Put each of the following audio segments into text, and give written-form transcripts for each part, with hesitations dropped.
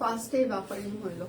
ফার্স্টে বাফারিং হইলো।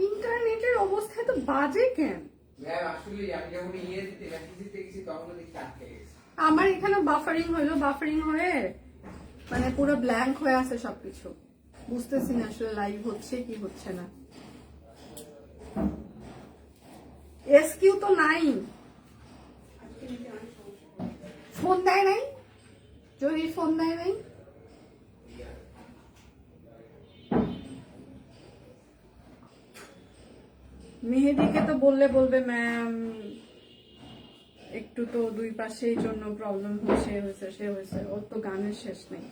ইন্টারনেটের অবস্থা তো বাজে কেন? আমার এখানে বাফারিং হলো, বাফারিং হয়ে মানে পুরো ব্ল্যাঙ্ক হয়ে আছে সবকিছু, বুঝতেছি না আসলে লাইভ হচ্ছে কি হচ্ছে না। এসকিউ তো নাই, ফোন দেয় নাই, জহির ফোন দেয় নাই। মেহেদিকে তো বললে বলবে ম্যাম একটু তো দুই পাশেই জন্য প্রবলেম হচ্ছে, হয়েছে সে হয়েছে, ওর তো গানের শেষ নেই।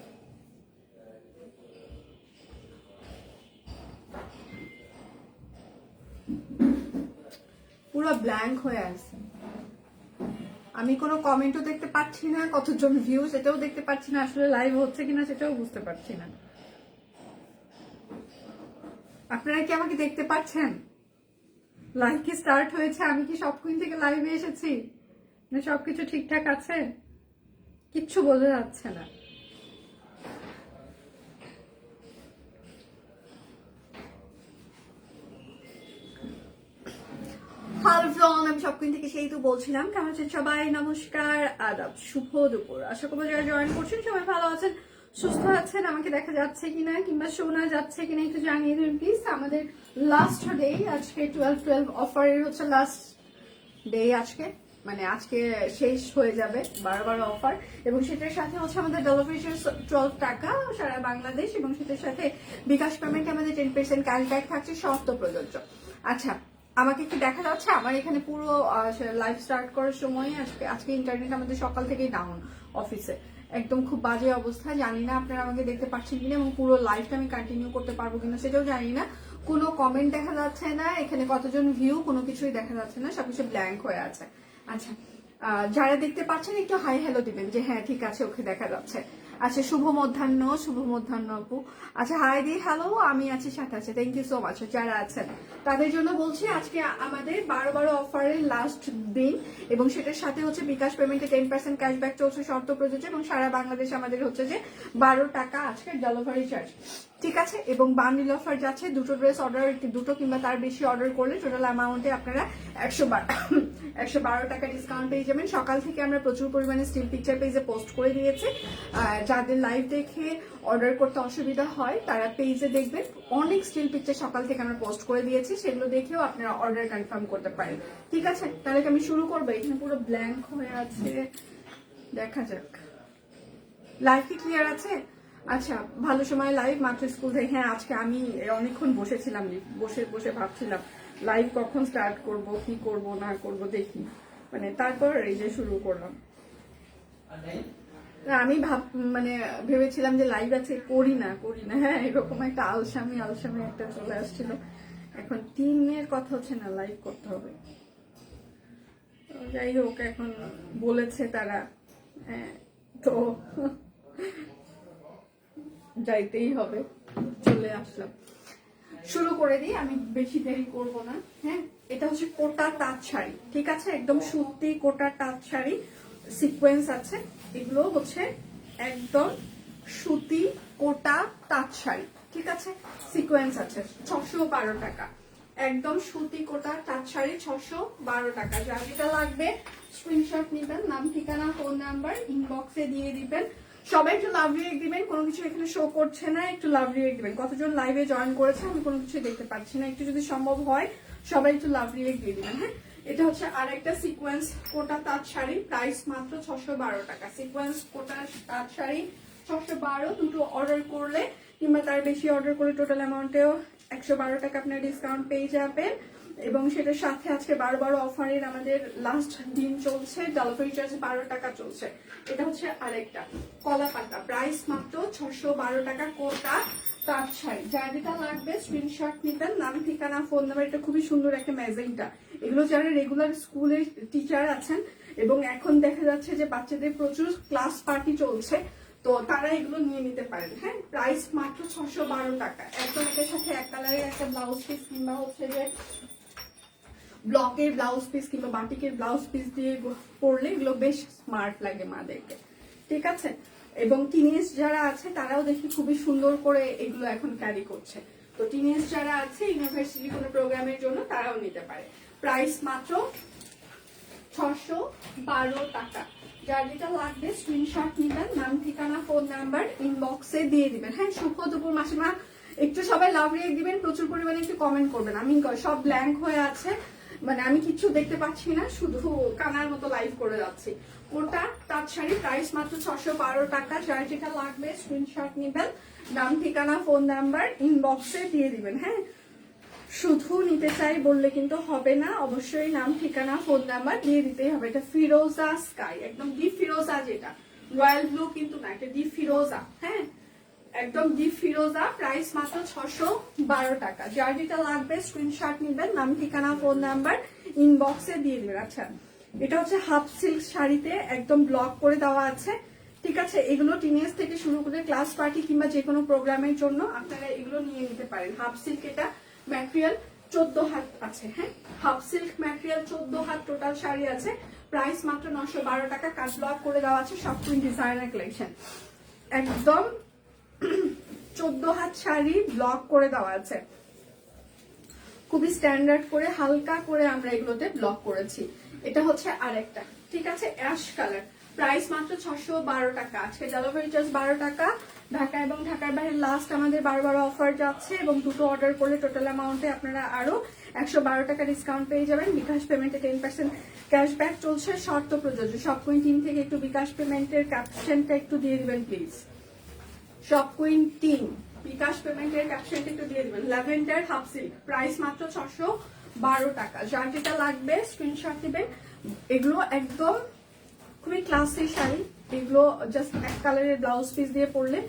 পুরো ব্ল্যাঙ্ক হয়ে আছে, আমি কোনো কমেন্টও দেখতে পাচ্ছি না, কতজন ভিউ সেটাও দেখতে পাচ্ছি না, আসলে লাইভ হচ্ছে কিনা সেটাও বুঝতে পারছি না। আপনারা কি আমাকে দেখতে পাচ্ছেন? লাইভ কি স্টার্ট হয়েছে? আমি কি সব কুইন থেকে লাইভে এসেছি না সবকিছু ঠিকঠাক আছে? কিচ্ছু বোঝা যাচ্ছে না। হ্যালো, আমি সব কুইন থেকে সেই তো বলছিলাম। কেমন আছেন সবাই? নমস্কার, আদাব, শুভ দুপুর। আশা করবো যারা জয়েন করছেন সবাই ভালো আছেন, সুস্থ আছেন। আমাকে দেখা যাচ্ছে কিনা কিংবা শোনা যাচ্ছে কিনা একটু জানিয়ে দিন প্লিজ। আমাদের লাস্ট ডে আজকে 12/12 অফারের হচ্ছে লাস্ট ডে আজকে, মানে আজকে শেষ হয়ে যাবে 12/12 অফার, এবং সেটার সাথে হচ্ছে আমাদের ডেলিভারি চার্জ 12 টাকা সারা বাংলাদেশ, এবং সেটার সাথে বিকাশ পেমেন্ট আমাদের 10% ক্যাশব্যাক থাকছে, শর্ত প্রযোজ্য। আচ্ছা, আমাকে কি দেখা যাচ্ছে? আমার এখানে পুরো লাইভ স্টার্ট করার সময় আজকে ইন্টারনেট আমাদের সকাল থেকেই ডাউন অফিসে, একদম খুব বাজে অবস্থা। জানি না আপনারা আমাকে দেখতে পাচ্ছেন কিনা এবং পুরো লাইভটা আমি কন্টিনিউ করতে পারবো কিনা সেটাও জানি না। কোনো কমেন্ট দেখা যাচ্ছে না, এখানে কতজন ভিউ কোনো কিছুই দেখা যাচ্ছে না, সবকিছু ব্ল্যাঙ্ক হয়ে আছে। আচ্ছা, যারা দেখতে পাচ্ছেন একটু হাই হ্যালো দিবেন যে হ্যাঁ ঠিক আছে, ওকে দেখা যাচ্ছে। আচ্ছা, শুভ মধ্যাহ্ন আপু। আচ্ছা, হাই দি হ্যালো, আমি আছি সাথে আছে, থ্যাংক ইউ সো মাচ। যারা আছেন তাদের জন্য বলছি আজকে আমাদের 12/12 অফারের লাস্ট দিন, এবং সেটার সাথে হচ্ছে বিকাশ পেমেন্টে 10% ক্যাশব্যাক চলছে, শর্ত প্রযোজ্য, এবং সারা বাংলাদেশে আমাদের হচ্ছে যে 12 টাকা আজকে ডেলিভারি চার্জ, ঠিক আছে। এবং বান্ডিল অফার যাচ্ছে, দুটো ড্রেস অর্ডার, দুটো কিংবা তার বেশি অর্ডার করলে টোটাল অ্যামাউন্টে আপনারা 112 টাকা ডিসকাউন্ট পেয়ে যাবেন। সকাল থেকে আমরা প্রচুর পরিমাণে স্টিল পিকচার পেজে পোস্ট করে দিয়েছি, যাদের লাইভ দেখে অর্ডার করতে অসুবিধা হয় তারা পেজে দেখবেন, অনেক স্টিল পিকচার সকাল থেকে আমরা পোস্ট করে দিয়েছি, সেগুলো দেখেও আপনারা অর্ডার কনফার্ম করতে পারেন, ঠিক আছে। তাহলে আমি শুরু করবো, এখানে পুরো ব্ল্যাঙ্ক হয়ে আছে, দেখা যাক লাইভ কি ক্লিয়ার আছে। আচ্ছা, ভালো সময় লাইভ, মাত্র স্কুল থেকে। হ্যাঁ, আজকে আমি অনেকক্ষণ বসেছিলাম, বসে বসে ভাবছিলাম লাইভ কখন স্টার্ট করব, কি করব না করব দেখি, মানে তারপর এই যে শুরু করলাম। আমি মানে ভেবেছিলাম যে লাইভ আছে, করি না। হ্যাঁ, এরকম একটা আলসামি একটা চলে আসছিল। এখন টিমের কথা হচ্ছে না, লাইভ করতে হবে। যাই হোক, এখন বলেছে তারা, হ্যাঁ তো যাইতেই হবে, চলে আসলাম। শুরু করে দিই, আমি বেশি দেরি করব না। হ্যাঁ, এটা হচ্ছে কোটা তাঁত শাড়ি, ঠিক আছে, একদম সুতি কোটা তাঁত শাড়ি, সিকোয়েন্স আছে, এগুলো হচ্ছে একদম সুতি কোটা তাঁত শাড়ি, ঠিক আছে, সিকোয়েন্স আছে, 612 টাকা, একদম সুতি কোটা তাঁত শাড়ি 612 টাকা। যা যেটা লাগবে স্ক্রিনশট নিবেন, নাম ঠিকানা ফোন নাম্বার ইনবক্সে দিয়ে দিবেন। সবাই একটু লাভ রিয়েক্ট দিবেন, কোনো কিছু এখানে শো করছে না, একটু লাভ রিয়েক্ট দিবেন। কতজন লাইভে জয়েন করেছে আমি কোনো কিছু দেখতে পাচ্ছি না, একটু যদি সম্ভব হয় সবাই একটু লাভ রিয়েক্ট দিয়ে দিবেন। হ্যাঁ, এটা হচ্ছে আরেকটা সিকোয়েন্স কোটা তাঁত শাড়ি, প্রাইস মাত্র 612 টাকা। সিকোয়েন্স কোটা তাঁত শাড়ি 612, দুটো অর্ডার করলে কিংবা তার বেশি অর্ডার করে টোটাল অ্যামাউন্টেও 112 টাকা আপনার ডিসকাউন্ট পেয়ে যাবেন। এবং সেটার সাথে আজকে 12 অফারের আমাদের লাস্ট দিন চলছে, ডেলিভারি চার্জ 12 টাকা চলছে। এটা হচ্ছে আরেকটা কলা পাতা, প্রাইস মাত্র 612 টাকা কোটা তাঁত শাড়ি। যার যেটা লাগবে স্ক্রিনশট নিবেন, নাম ঠিকানা ফোন নাম্বার। এটা খুবই সুন্দর একটা ম্যাজেন্টা। এগুলো যারা রেগুলার স্কুলের টিচার আছেন এবং এখন দেখা যাচ্ছে যে বাচ্চাদের প্রচুর ক্লাস পার্টি চলছে, তো তারা এগুলো নিয়ে নিতে পারেন। হ্যাঁ, প্রাইস মাত্র 612 টাকা। একদম এটার সাথে এক কালারের একটা ব্লাউজ পিস কিংবা হচ্ছে যে ব্লকের ব্লাউজ পিস কিংবা বাটিকের ব্লাউজ পিস দিয়ে পরলে এগুলো বেশ স্মার্ট লাগে মাদেরকে। ঠিক আছে, এবং টিনেজ যারা আছে তারাও দেখি খুবই সুন্দর করে এগুলো এখন ক্যারি করছে। তো টিনেজ যারা আছে ইউনিভার্সিটি কোনো প্রোগ্রামের জন্য তারাও নিতে পারে। প্রাইস মাত্র 612 টাকা। যার যেটা লাগবে স্ক্রিনশট নিবেন, নাম ঠিকানা ফোন নাম্বার ইনবক্সে দিয়ে দিবেন। হ্যাঁ, শুভ দুপুর মাসিমা, একটু সবাই লাভ রিয়েক্ট দিবেন, প্রচুর পরিমাণে একটু কমেন্ট করবেন। আমি সব ব্ল্যাঙ্ক হয়ে আছে, মানে আমি কিছু দেখতে পাচ্ছি না, শুধু কানার মতো লাইভ করে যাচ্ছি। ওটা তাঁত শাড়ি, প্রাইস মাত্র 612 টাকা। যার যেটা লাগবে স্ক্রিনশট নিবেন, নাম ঠিকানা ফোন নাম্বার ইনবক্সে দিয়ে দিবেন। হ্যাঁ, শুধু নিতে চাই বললে কিন্তু হবে না, অবশ্যই নাম ঠিকানা ফোন নাম্বার দিয়ে দিতেই হবে। এটা ফিরোজা স্কাই, একদম ডিপ ফিরোজা, যেটা রয়্যাল ব্লু কিন্তু না, এটা ডিপ ফিরোজা। হ্যাঁ, একদম ডিপ ফিরোজা, প্রাইস মাত্র 612 টাকা। যার যেটা লাগবে স্ক্রিনশট নিবেন, নাম ঠিকানা ফোন নাম্বার ইনবক্সে দিয়ে দিবেন। আচ্ছা, এটা হচ্ছে হাফ সিল্ক শাড়িতে একদম ব্লক করে দেওয়া আছে। ঠিক আছে, এগুলো টিনেজ থেকে শুরু করে ক্লাস পার্টি কিংবা যে কোনো প্রোগ্রামের জন্য আপনারা এগুলো নিয়ে নিতে পারেন। হাফ সিল্ক, এটা ম্যাটেরিয়াল 14 হাত আছে। হ্যাঁ, হাফ সিল্ক ম্যাটেরিয়াল 14 হাত টোটাল শাড়ি আছে। প্রাইস মাত্র 912 টাকা। কাজ ব্লক করে দেওয়া আছে, সব ডিজাইনার কালেকশন। একদম 14 হাত শাড়ি ব্লক করে দেওয়া আছে, খুবই স্ট্যান্ডার্ড করে হালকা করে আমরা এগুলোতে ব্লক করেছি। এটা হচ্ছে আরেকটা, ঠিক আছে, অ্যাশ কালার, প্রাইস মাত্র 612 টাকা। আজকে ডেলিভারি চার্জ 12 টাকা। ঢাকা এবং ঢাকার বাইরে লাস্ট আমাদের 12 অফার যাচ্ছে এবং দুটো অর্ডার করলে টোটাল অ্যামাউন্টে আপনারা আরো 112 টাকা ডিসকাউন্ট পেয়ে যাবেন। বিকাশ পেমেন্টে 10% ক্যাশব্যাক চলছে, শর্ত প্রযোজ্য। সব কুইন টিম থেকে একটু বিকাশ পেমেন্টের ক্যাপশনটা একটু দিয়ে দিবেন প্লিজ। সব কুইন টিম বিকাশ পেমেন্টের ক্যাপশনটা একটু দিয়ে দিবেন। ল্যাভেন্ডার হাফ সিল্ক, প্রাইস মাত্র 612 টাকা। যার যেটা লাগবে স্ক্রিনশট দিবেন। এগুলো একদম খুবই ক্লাসি শাড়ি, এগুলো জাস্ট এক কালারের ব্লাউজ পিস দিয়ে পরলে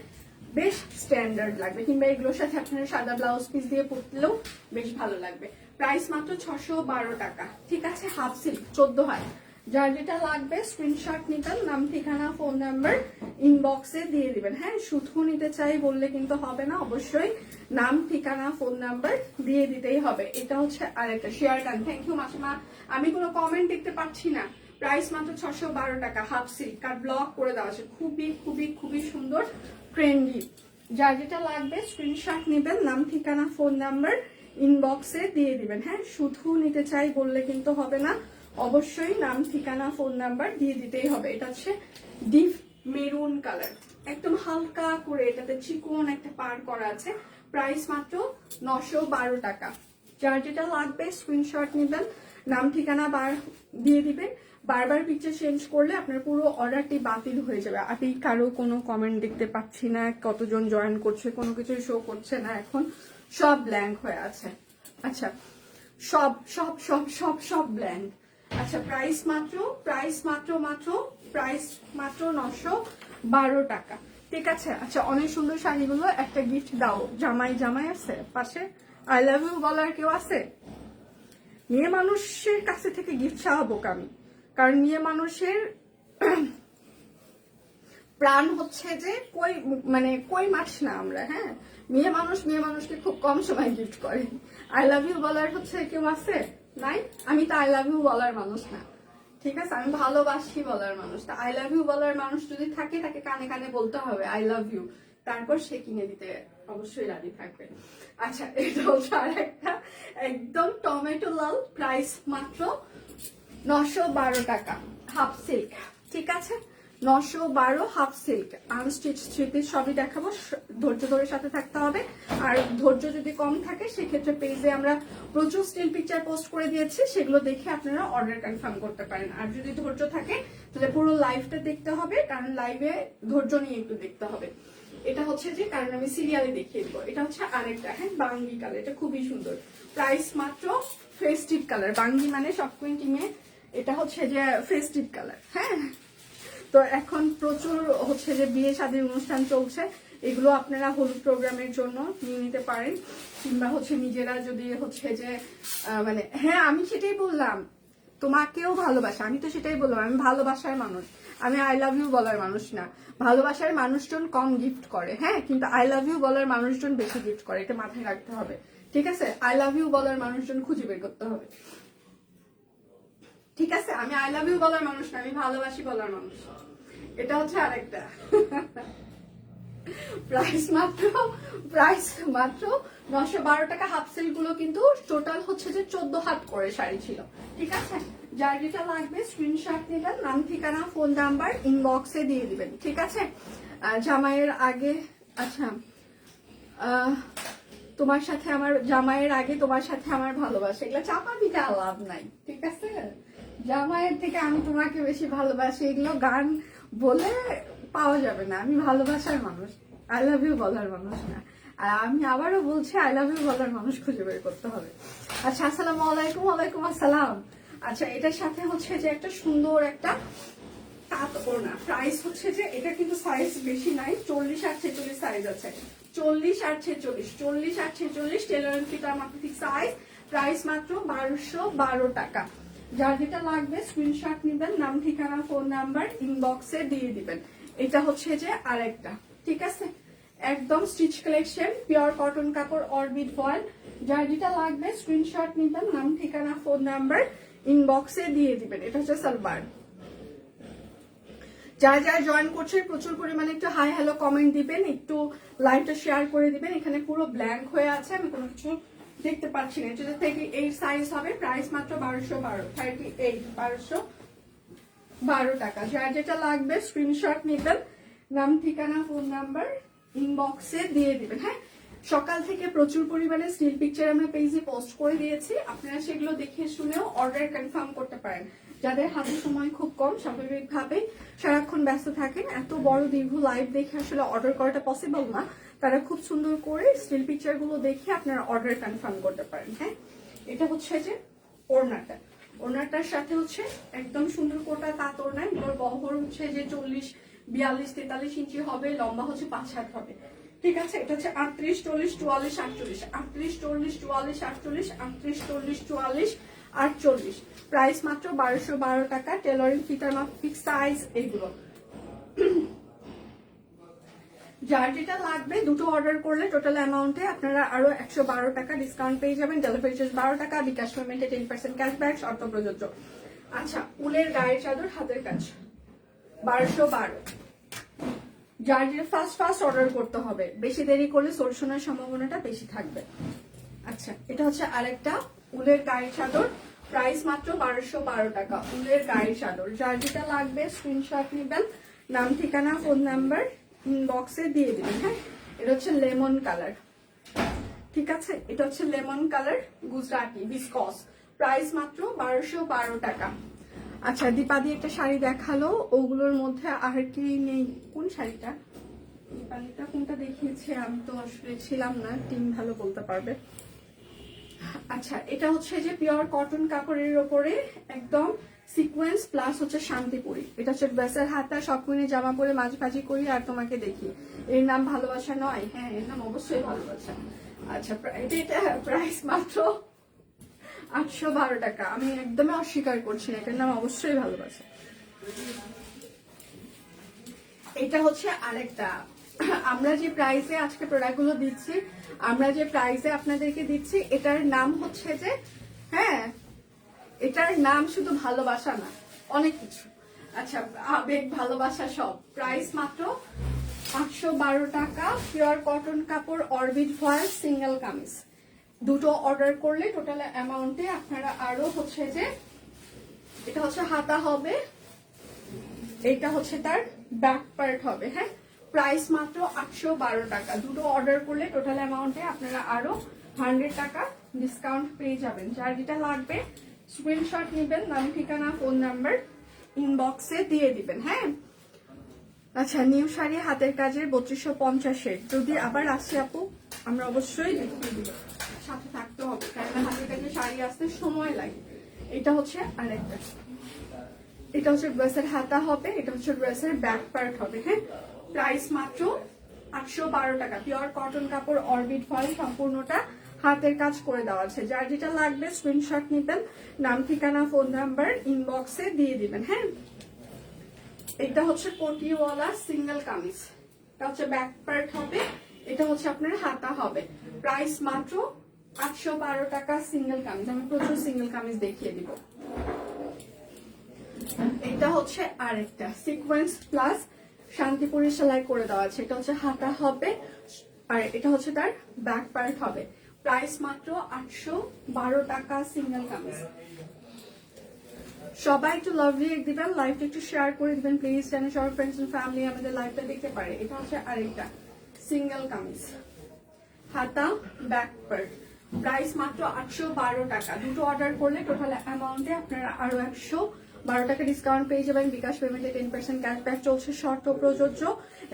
বেশ স্ট্যান্ডার্ড লাগবে, কিংবা এগুলোর সাথে আপনারা সাদা ব্লাউজ পিস দিয়ে পরলেও বেশ ভালো লাগবে। প্রাইস মাত্র 612 টাকা। ঠিক আছে, হাফ সিল্ক 14 হাত। যার যেটা লাগবে স্ক্রিনশট নিবেন, নাম ঠিকানা ফোন নাম্বার ইনবক্সে দিয়ে দিবেন। হ্যাঁ, শুধু নিতে চাই বললে কিন্তু হবে না, অবশ্যই নাম ঠিকানা ফোন নাম্বার দিয়ে দিতেই হবে। এটা হচ্ছে আরেকটা শেয়ার গান। থ্যাংক ইউ মাসিমা, আমি কোনো কমেন্ট দেখতে পাচ্ছি না। প্রাইস মাত্র 612 টাকা। হাফ সিল্ক, কাট ব্লক করে দেওয়া আছে, খুবই খুবই খুবই সুন্দর, ট্রেন্ডি। যার যেটা লাগবে স্ক্রিনশট নেবেন, নাম ঠিকানা ফোন নাম্বার ইনবক্সে দিয়ে দিবেন। হ্যাঁ, শুধু নিতে চাই বললে কিন্তু হবে না, অবশ্যই নাম ঠিকানা ফোন নাম্বার দিয়ে দিতেই হবে। এটা হচ্ছে ডিপ মেরুন কালার, একদম হালকা করে এটাতে চিকন একটা পার করা আছে। প্রাইস মাত্র 912 টাকা। যার যেটা লাগবে স্ক্রিনশট নেবেন, নাম ঠিকানা দিয়ে দিবেন। বারবার পিকচার চেঞ্জ করলে আপনার পুরো অর্ডারটি বাতিল হয়ে যাবে। আমি কারো কোনো কমেন্ট দেখতে পাচ্ছি না, কতজন জয়েন করছে কোনো কিছু শো করছে না, এখন সব ব্ল্যাঙ্ক হয়ে আছে। আচ্ছা, সব সব সব সব সব ব্ল্যাঙ্ক। আচ্ছা, প্রাইস মাত্র 912 টাকা। ঠিক আছে, আচ্ছা, অনেক সুন্দর শাড়িগুলো। একটা গিফট দাও, জামাই আছে পাশে, আই লাভ ইউ বলার কেউ আছে? মেয়ে মানুষের কাছে থেকে গিফট চাওয়াবো আমি, কারণ মেয়ে মানুষের প্রাণ হচ্ছে যে কই মাছ না আমরা। হ্যাঁ, মেয়ে মানুষকে খুব কম সময় গিফট করে। আই লাভ ইউ বলার হচ্ছে কেউ আছে? নাই। আমি তো আই লাভ ইউ বলার মানুষ না, ঠিক আছে, আমি ভালোবাসি বলার মানুষ। তা আই লাভ ইউ বলার মানুষ যদি থাকে, তাকে কানে কানে বলতে হবে আই লাভ ইউ, তারপর সে কিনে দিতে অবশ্যই রাজি থাকবে। আচ্ছা, এটা হচ্ছে আর একটা একদম টমেটো লাল, প্রাইস মাত্র 912 টাকা। হাফ সিল্ক, ঠিক আছে, 912 half silk, unstitch three piece সবই দেখাবো, ধৈর্য ধরে সাথে থাকতে হবে। আর ধৈর্য যদি কম থাকে সেক্ষেত্রে পেজে আমরা প্রচুর স্টিল পিকচার পোস্ট করে দিয়েছি, সেগুলো দেখে আপনারা অর্ডার কনফার্ম করতে পারেন। আর যদি ধৈর্য থাকে তাহলে পুরো লাইভটা দেখতে হবে, কারণ লাইভে ধৈর্য নিয়ে একটু দেখতে হবে। এটা হচ্ছে যে, কারণ আমি সিরিয়ালে দেখিয়ে দিব। এটা হচ্ছে আরেকটা, হ্যাঁ, বাঙ্গি কালার, এটা খুবই সুন্দর। প্রাইস মাত্র ফেস্টিভ কালার, বাঙ্গি মানে শপকুইন টিমে এটা হচ্ছে যে ফেস্টিভ কালার, হ্যাঁ। তো এখন প্রচুর হচ্ছে যে বিয়ে শাদীর অনুষ্ঠান চলছে, এগুলো আপনারা হলুদ প্রোগ্রামের জন্য নিয়ে নিতে পারেন, কিংবা হচ্ছে নিজেরা যদি হচ্ছে যে মানে, হ্যাঁ আমি সেটাই বললাম, তোমাকেও ভালোবাসা, আমি তো সেটাই বললাম, আমি ভালোবাসার মানুষ, আমি আই লাভ ইউ বলার মানুষ না। ভালোবাসার মানুষজন কম গিফট করে, হ্যাঁ, কিন্তু আই লাভ ইউ বলার মানুষজন বেশি গিফট করে, এটা মাথায় রাখতে হবে, ঠিক আছে? আই লাভ ইউ বলার মানুষজন খুঁজে বের করতে হবে, ঠিক আছে? আমি আই লাভ ইউ বলার মানুষ না, আমি ভালোবাসি বলার মানুষ। এটা হচ্ছে আরেকটা। প্রাইস মাত্র 912 টাকা। হাফ সিল্ক গুলো কিন্তু টোটাল হচ্ছে যে 14 হাত করে শাড়ি ছিল, ঠিক আছে? যার যেটা লাগবে স্ক্রিনশট নিবেন, নাম ঠিকানা ফোন নাম্বার ইনবক্সে দিয়ে দিবেন, ঠিক আছে? জামাইয়ের আগে, আচ্ছা, তোমার সাথে আমার জামাইয়ের আগে তোমার সাথে আমার ভালোবাসা, এগুলো চাপা দিতে লাভ নাই, ঠিক আছে? জামাইয়ের থেকে আমি তোমাকে বেশি ভালোবাসি, এগুলো গান বলে পাওয়া যাবে না। আমি ভালোবাসার মানুষ, আই লাভ ইউ বলার মানুষ না। আর আমি আবারও বলছি, আই লাভ ইউ বলার মানুষ খুঁজে বের করতে হবে। আচ্ছা, আসসালামু আলাইকুম। ওয়ালাইকুম আসসালাম। আচ্ছা, এটার সাথে হচ্ছে যে একটা সুন্দর একটা তাঁত ওড়না। প্রাইস হচ্ছে যে, এটা কিন্তু সাইজ বেশি নাই, 40 আর 46 সাইজ আছে, 40 আর 46 টেলার ফিট মাত্র ঠিক সাইজ। প্রাইস মাত্র 1212 টাকা। যার যেটা লাগবে স্ক্রিনশট নিবেন, নাম ঠিকানা ফোন নাম্বার ইনবক্সে দিয়ে দিবেন। এটা হচ্ছে যে আরেকটা, ঠিক আছে? একদম স্টিচ কালেকশন, পিওর কটন কাপড়, অরবিট ফয়েল। যার যেটা লাগবে স্ক্রিনশট নিবেন, নাম ঠিকানা ফোন নাম্বার ইনবক্সে দিয়ে দিবেন। এটা হচ্ছে সালোয়ার। যারা যারা জয়েন করছে প্রচুর পরিমাণে একটু হাই হ্যালো কমেন্ট দিবেন, একটু লাইভটা শেয়ার করে দিবেন। এখানে পুরো ব্ল্যাঙ্ক হয়ে আছে, আমি কোনো কিছু দেখতে পাচ্ছি না। এটা থেকে 8 সাইজ হবে। প্রাইস মাত্র 1212, 1212 টাকা। যার যেটা লাগবে স্ক্রিনশট নিবেন, নাম ঠিকানা ফোন নাম্বার ইনবক্সে দিয়ে দিবেন। হ্যাঁ, সকাল থেকে প্রচুর পরিমাণে স্টিল পিকচার আমরা পেজে পোস্ট করে দিয়েছি, আপনারা সেগুলো দেখে শুনেও অর্ডার কনফার্ম করতে পারেন। যাদের হাতে সময় খুব কম, স্বাভাবিকভাবে সারাক্ষণ ব্যস্ত থাকেন, এত বড় দীর্ঘ লাইভ দেখে আসলে অর্ডার করাটা পসিবল না, তারা খুব সুন্দর করে স্টিল পিকচার গুলো দেখে আপনারা অর্ডার কনফার্ম করতে পারেন। হ্যাঁ, এটা হচ্ছে যে ওড়নাটা, ওড়নাটার সাথে হচ্ছে একদম সুন্দর কোটা তাঁত ওড়না। এগুলোর বহর হচ্ছে যে 40, 42, 43 ইঞ্চি হবে, লম্বা হচ্ছে 5 হাত হবে, ঠিক আছে? এটা হচ্ছে 38, 40, 44, 48, 38, 40, 44, 48, 38, 40, 44, 48। প্রাইস মাত্র 1212 টাকা। টেলরিং ফিটার মাফিক সাইজ এগুলো। যার যেটা লাগবে দুটো অর্ডার করলে টোটাল অ্যামাউন্টে আপনারা আরো 112 টাকা ডিসকাউন্ট পেয়ে যাবেন। ডেলিভারি চার্জ 12 টাকা, বিকাশ পেমেন্টে 10% ক্যাশব্যাক, শর্ত প্রযোজ্য। আচ্ছা, উলের গায়ের চাদর হাতের কাজ 1212। যার যে ফার্স্ট অর্ডার করতে হবে, বেশি দেরি করলে সোর শোনার সম্ভাবনাটা বেশি থাকবে। আচ্ছা, এটা হচ্ছে আরেকটা উলের গায়ের চাদর। প্রাইস মাত্র 1212 টাকা, উলের গায়ের চাদর। যার যেটা লাগবে স্ক্রিনশট নেবেন, নাম ঠিকানা ফোন নাম্বার ইনবক্সে দিয়ে দিবেন। হ্যাঁ, এটা হচ্ছে লেমন কালার, ঠিক আছে? এটা হচ্ছে lemon colour, Gujarati viscose. Price মাত্র 1212 টাকা। আচ্ছা, দীপাদি একটা শাড়ি দেখালো, ওগুলোর মধ্যে আর কি নেই? কোন শাড়িটা? দীপাদিটা কোনটা দেখিয়েছে? আমি তো আসলে ছিলাম না, টিম ভালো বলতে পারবে। আচ্ছা, এটা হচ্ছে যে পিওর কটন কাপড়ের ওপরে একদম সিকোয়েন্স প্লাস হচ্ছে শান্তিপুরি। এটা হচ্ছে ড্রেসের হাতা, সবকিনে জামা পরে মাঝ ভাজি করি আর তোমাকে দেখি। এর নাম ভালোবাসা নয়? হ্যাঁ, এর নাম অবশ্যই ভালোবাসা। আচ্ছা, এটা প্রাইস মাত্র 812 টাকা। আমি একদমই অস্বীকার করছি না, এটার নাম অবশ্যই ভালোবাসা। এটা হচ্ছে আরেকটা, আমরা যে প্রাইসে আজকে প্রোডাক্টগুলো দিচ্ছি, আমরা যে প্রাইসে আপনাদেরকে দিচ্ছি, এটার নাম হচ্ছে যে, হ্যাঁ, এটার নাম শুধু ভালোবাসা না, অনেক কিছু। আচ্ছা, আবেগ, ভালোবাসা সব। প্রাইস মাত্র 812 টাকা। পিওর কটন কাপড়, অরবিট ফয়েল, সিঙ্গেল কামিজ। দুটো অর্ডার করলে টোটাল অ্যামাউন্টে আপনারা আরো হচ্ছে যে, এটা হচ্ছে হাতা হবে, এটা হচ্ছে তার ব্যাক পার্ট হবে। হ্যাঁ, প্রাইস মাত্র 812 টাকা। দুটো অর্ডার করলে টোটাল অ্যামাউন্টে আপনারা আরো 100 টাকা ডিসকাউন্ট পেয়ে যাবেন। যার যেটা লাগবে স্ক্রিনশট নেবেন, নাম ঠিকানা ফোন নাম্বার ইনবক্সে দিয়ে দিবেন। হ্যাঁ, আচ্ছা নিউ শাড়ি হাতের কাজের 3250-এর যদি আবার আসে আপু আমরা অবশ্যই দেখিয়ে দিব, সাথে থাকতে হবে কারণ হাতের কাজে শাড়ি আসতে সময় লাগে। এটা হচ্ছে আরেকটা, এটা হচ্ছে ড্রেসের হাতা হবে, এটা হচ্ছে ড্রেসের ব্যাক পার্ট হবে। হ্যাঁ, প্রাইস মাত্র 812 টাকা। পিওর কটন কাপড়, অরবিট ফল, সম্পূর্ণটা হাতের কাজ করে দেওয়া আছে। যার যেটা লাগবে স্ক্রিনশট নিবেন, নাম ঠিকানা ফোন নাম্বার ইনবক্সে দিয়ে দিবেন। হ্যাঁ, এটা হচ্ছে কোটিওয়ালা সিঙ্গেল কামিজ, এটা হচ্ছে ব্যাক পার্ট হবে, এটা হচ্ছে আপনার হাতা হবে। প্রাইস মাত্র 812 টাকা সিঙ্গেল কামিজ। আমি প্রচুর সিঙ্গেল কামিজ দেখিয়ে দিব। এটা হচ্ছে আরেকটা সিকোয়েন্স প্লাস শান্তিপুরি সেলাই করে দেওয়া আছে, এটা হচ্ছে হাতা হবে আর এটা হচ্ছে তার ব্যাক পার্ট হবে। প্রাইস মাত্র 812 টাকা সিঙ্গেল কামিজ। সবাই একটু লাভ রিয়েক্ট দিবেন, লাইভটা একটু শেয়ার করে দিবেন প্লিজ, যেন সবার ফ্রেন্ডস এন্ড ফ্যামিলি আমাদের লাইভটা দেখতে পারে। এটা হচ্ছে আরেকটা সিঙ্গেল কামিজ, হাতা ব্যাক পার্ট। প্রাইস মাত্র 812 টাকা। দুটো অর্ডার করলে টোটাল অ্যামাউন্টে আপনারা আরো 112 টাকা ডিসকাউন্ট পেয়ে যাবেন। বিকাশ পেমেন্টে 10% ক্যাশব্যাক চলছে, শর্ত প্রযোজ্য,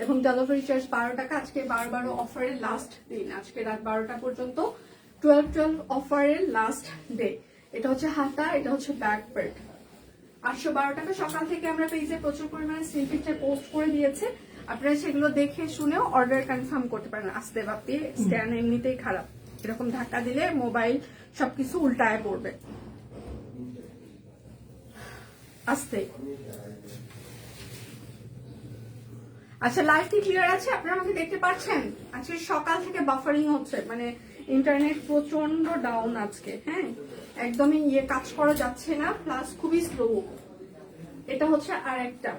এবং ডেলিভারি চার্জ 12 টাকা। আজকে 12 অফারের লাস্ট দিন, আজকে রাত 12টা পর্যন্ত 12 অফারের লাস্ট ডে। এটা হচ্ছে হাতা, এটা হচ্ছে ব্যাক পার্ট। 812 টাকা। সকাল থেকে আমরা পেজে প্রচুর পরিমাণে স্নিপেটে পোস্ট করে দিয়েছে, আপনারা সেগুলো দেখে শুনেও অর্ডার কনফার্ম করতে পারেন। আসতে বাপি স্ক্যান এমনিতেই খারাপ, এরকম ধাক্কা দিলে মোবাইল সবকিছু উল্টায় পড়বে। আসতে আচ্ছা, লাইভ কি ক্লিয়ার আছে? আপনারা আমাকে দেখতে পাচ্ছেন? আজকে সকাল থেকে বাফারিং হচ্ছে, মানে ইন্টারনেট প্রচন্ড ডাউন আজকে। হ্যাঁ, একদমই কাজ করা যাচ্ছে না, প্লাস খুবই স্লো। এটা হচ্ছে আরেকটা,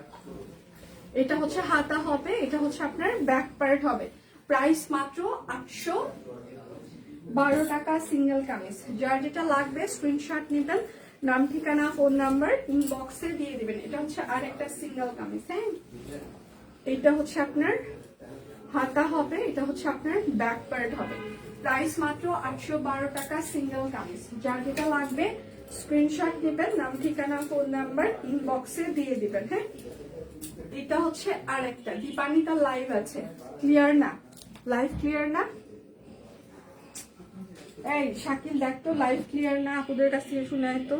এটা হচ্ছে হাতা হবে, এটা হচ্ছে আপনার ব্যাক পার্ট হবে। প্রাইস মাত্র 812 টাকা সিঙ্গেল কামিজ। যার যেটা লাগবে স্ক্রিনশট নেবেন, নাম ঠিকানা ফোন নাম্বার ইনবক্সে দিয়ে দিবেন। এটা হচ্ছে আরেকটা সিঙ্গেল কামিজ। হ্যাঁ, এটা হচ্ছে আপনার হাতা হবে, এটা হচ্ছে আপনার ব্যাক পার্ট হবে। প্রাইস মাত্র 812 টাকা সিঙ্গেল কামিজ। যার যেটা লাগবে স্ক্রিনশট নেবেন, নাম ঠিকানা ফোন নাম্বার ইনবক্সে দিয়ে দিবেন। হ্যাঁ, এটা হচ্ছে আরেকটা দীপানিতা লাইভ আছে, ক্লিয়ার না? লাইভ ক্লিয়ার না? এই শাকিল দেখ তো লাইভ ক্লিয়ার না, আপনাদের কাছ থেকে শুনে তো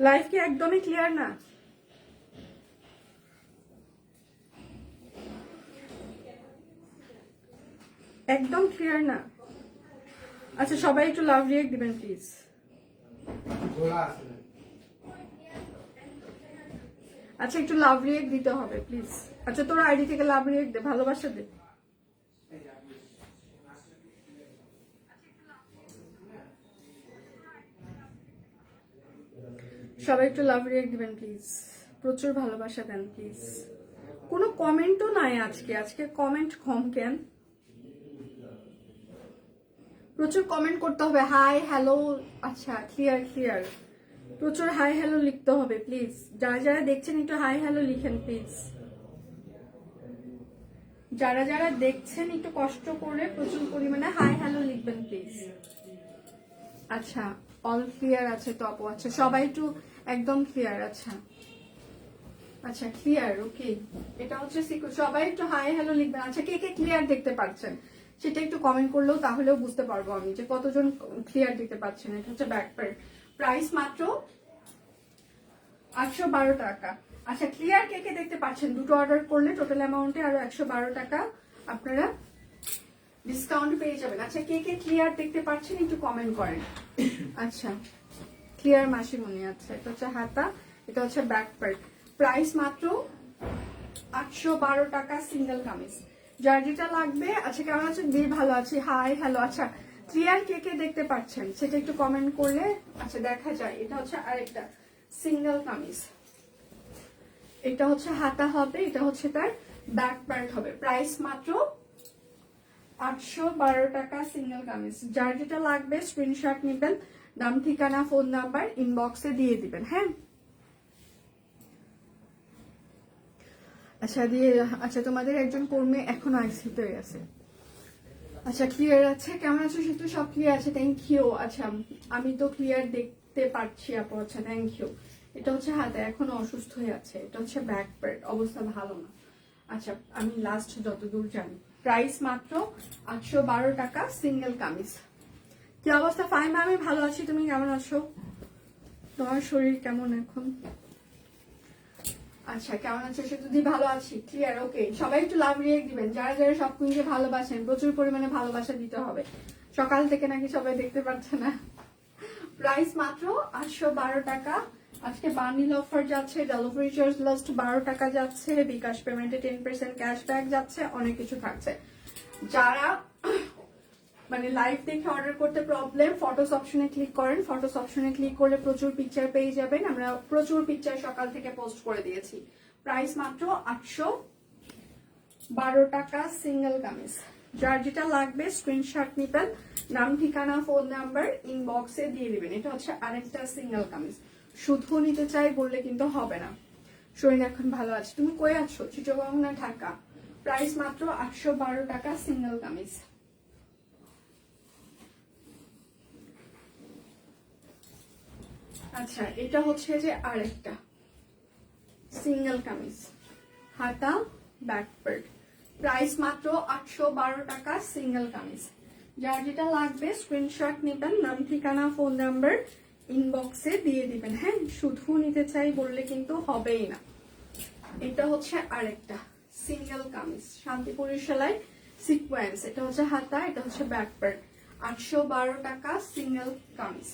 লাইভ কি একদমই ক্লিয়ার না? একদম ক্লিয়ার না? আচ্ছা সবাই একটু লাভ রিয়েক্ট দিবেন প্লিজ। আচ্ছা একটু লাভ রিয়েক্ট দিতে হবে প্লিজ। আচ্ছা তোর আইডি থেকে লাভ রিয়েক্ট দে, ভালোবাসা দে। সবাই একটু লাভ রিয়েক্ট দিবেন প্লিজ, প্রচুর ভালোবাসা দেন প্লিজ। কোনো কমেন্টও নাই আজকে, আজকে কমেন্ট কম কেন? প্রচুর কমেন্ট করতে হবে, হাই হ্যালো। আচ্ছা ক্লিয়ার ক্লিয়ার, প্রচুর হাই হ্যালো লিখতে হবে প্লিজ। যারা যারা দেখছেন একটু হাই হ্যালো লিখেন প্লিজ। যারা যারা দেখছেন একটু কষ্ট করে প্রচুর পরিমাণে হাই হ্যালো লিখবেন প্লিজ। আচ্ছা অল ক্লিয়ার আছে তো আপু? আচ্ছা সবাই একটু একদম ক্লিয়ার। আচ্ছা আচ্ছা ক্লিয়ার, ওকে। এটা হচ্ছে সবাই একটু হাই হ্যালো লিখবেন। আচ্ছা কে কে ক্লিয়ার দেখতে পাচ্ছেন সেটা একটু কমেন্ট করলেও তাহলেও বুঝতে পারবো আমি যে কতজন ক্লিয়ার দেখতে পাচ্ছেন। এটা হচ্ছে ব্যাক পার্ট, প্রাইস মাত্র 812 টাকা। আচ্ছা ক্লিয়ার কে কে দেখতে পাচ্ছেন? দুটো অর্ডার করলে টোটাল অ্যামাউন্টে আরো 112 টাকা আপনারা ডিসকাউন্ট পেয়ে যাবেন। আচ্ছা কে কে ক্লিয়ার দেখতে পাচ্ছেন একটু কমেন্ট করেন। আচ্ছা ক্লিয়ার মাসিমণি। আচ্ছা এটা হচ্ছে হাতা, এটা হচ্ছে ব্যাক পার্ট। প্রাইস মাত্র 812 টাকা সিঙ্গেল কামিজ। যার যেটা লাগবে। আচ্ছা কেমন আছেন? বীর ভালো আছি, হাই হ্যালো। আচ্ছা ক্লিয়ার কে কে দেখতে পাচ্ছেন সেটা একটু কমেন্ট করলে আচ্ছা দেখা যায়। এটা হচ্ছে আরেকটা সিঙ্গেল কামিজ, এটা হচ্ছে হাতা হবে, এটা হচ্ছে তার ব্যাক পার্ট হবে। প্রাইস মাত্র 812 টাকা সিঙ্গেল কামিজ। যার যেটা লাগবে স্ক্রিনশট নেবেন, নাম ঠিকানা ফোন নাম্বার ইনবক্সে দিয়ে দিবেন। হ্যাঁ আচ্ছা দিয়ে আচ্ছা তোমাদের একজন কর্মী এখন আইসিতে আছে। আচ্ছা ক্লিয়ার আছে, কেমন আছো সেটা? সব ক্লিয়ার আছে, থ্যাংক ইউ। আচ্ছা আমি তো ক্লিয়ার দেখতে পাচ্ছি আপু। আচ্ছা থ্যাংক ইউ। এটা হচ্ছে হাতে এখনো অসুস্থ হয়ে আছে। এটা হচ্ছে ব্যাক পার্ট, অবস্থা ভালো না। আচ্ছা আমি লাস্ট যতদূর জানি প্রাইস মাত্র 812 টাকা সিঙ্গেল কামিজ। কি অবস্থা ফাইমা? আমি ভালো আছি, তুমি কেমন আছো? তোমার শরীর কেমন এখন? আচ্ছা কেমন আছে সে? যদি ভালো আছি, ক্লিয়ার, ওকে। সবাই একটু লাভ রিয়েক্ট দিবেন, যারা যারা সব কুইনকে ভালোবাসেন। প্রচুর পরিমাণে ভালোবাসা দিতে হবে। সকাল থেকে নাকি সবাই দেখতে পাচ্ছে না। প্রাইস মাত্র 812 টাকা। আজকে বান্ডিল অফার যাচ্ছে, ডেলিভারি চার্জ লাস্ট 12 টাকা যাচ্ছে, বিকাশ পেমেন্টে 10% ক্যাশব্যাক যাচ্ছে, অনেক কিছু থাকছে। যারা মানে লাইভ দেখে অর্ডার করতে প্রবলেম, ফটোস অপশনে ক্লিক করেন। ফটোস অপশনে ক্লিক করলে প্রচুর পিকচার পেয়ে যাবেন। আমরা প্রচুর পিকচার সকাল থেকে পোস্ট করে দিয়েছি। প্রাইস মাত্র 812 টাকা সিঙ্গেল কামিজ। যার যেটা লাগবে স্ক্রিনশট নিবেন, নাম ঠিকানা ফোন নাম্বার ইনবক্সে দিয়ে দিবেন। এটা হচ্ছে আরেকটা সিঙ্গেল কামিজ। শুধু নিতে চাই বললে কিন্তু হবে না। শরীর এখন ভালো আছে। তুমি কই আছো? চিটাগং না ঢাকা? প্রাইস মাত্র 812 টাকা সিঙ্গেল কামিজ। আচ্ছা এটা হচ্ছে যে আরেকটা সিঙ্গেল কামিজ, হাতা ব্যাক পার্ট। প্রাইস মাত্র 812 টাকা সিঙ্গেল কামিজ। যার যেটা লাগবে স্ক্রিনশট নেবেন, নাম ঠিকানা ফোন নাম্বার ইনবক্সে দিয়ে দিবেন। হ্যাঁ, শুধু নিতে চাই বললে কিন্তু হবেই না। এটা হচ্ছে আরেকটা সিঙ্গেল কামিজ, শান্তিপুরের সেলাই সিকোয়েন্স। এটা হচ্ছে হাতা, এটা হচ্ছে ব্যাক পার্ট। 812 টাকা সিঙ্গেল কামিজ।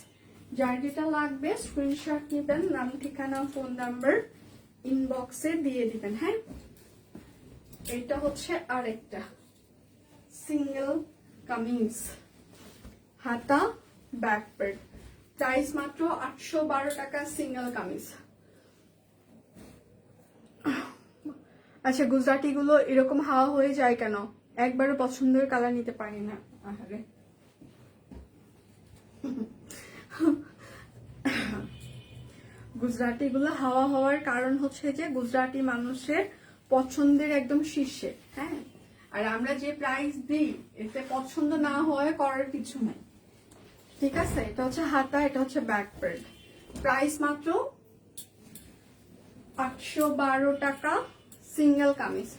যার যেটা লাগবে স্ক্রিনশট নেবেন, নাম ঠিকানা ফোন নাম্বার ইনবক্সে দিয়ে দিবেন। হ্যাঁ, এটা হচ্ছে আরেকটা সিঙ্গেল কামিজ, হাতা ব্যাক পার্ট। প্রাইস মাত্র 812 টাকা সিঙ্গেল কামিজ। আচ্ছা গুজরাটি গুলো এরকম হাওয়া হয়ে যায় কেন? একবারও পছন্দের কালার নিতে পারি না। আহারে গুজরাটি গুলো হাওয়া হওয়ার কারণ হচ্ছে যে গুজরাটি মানুষের পছন্দের একদম শীর্ষে। হ্যাঁ, আর আমরা যে প্রাইস দিই এতে পছন্দ না হওয়ায় করার কিছু নাই। ঠিক আছে, এটা হচ্ছে হাতা, এটা হচ্ছে ব্যাক পার্ট। প্রাইস মাত্র 812 টাকা সিঙ্গেল কামিজ।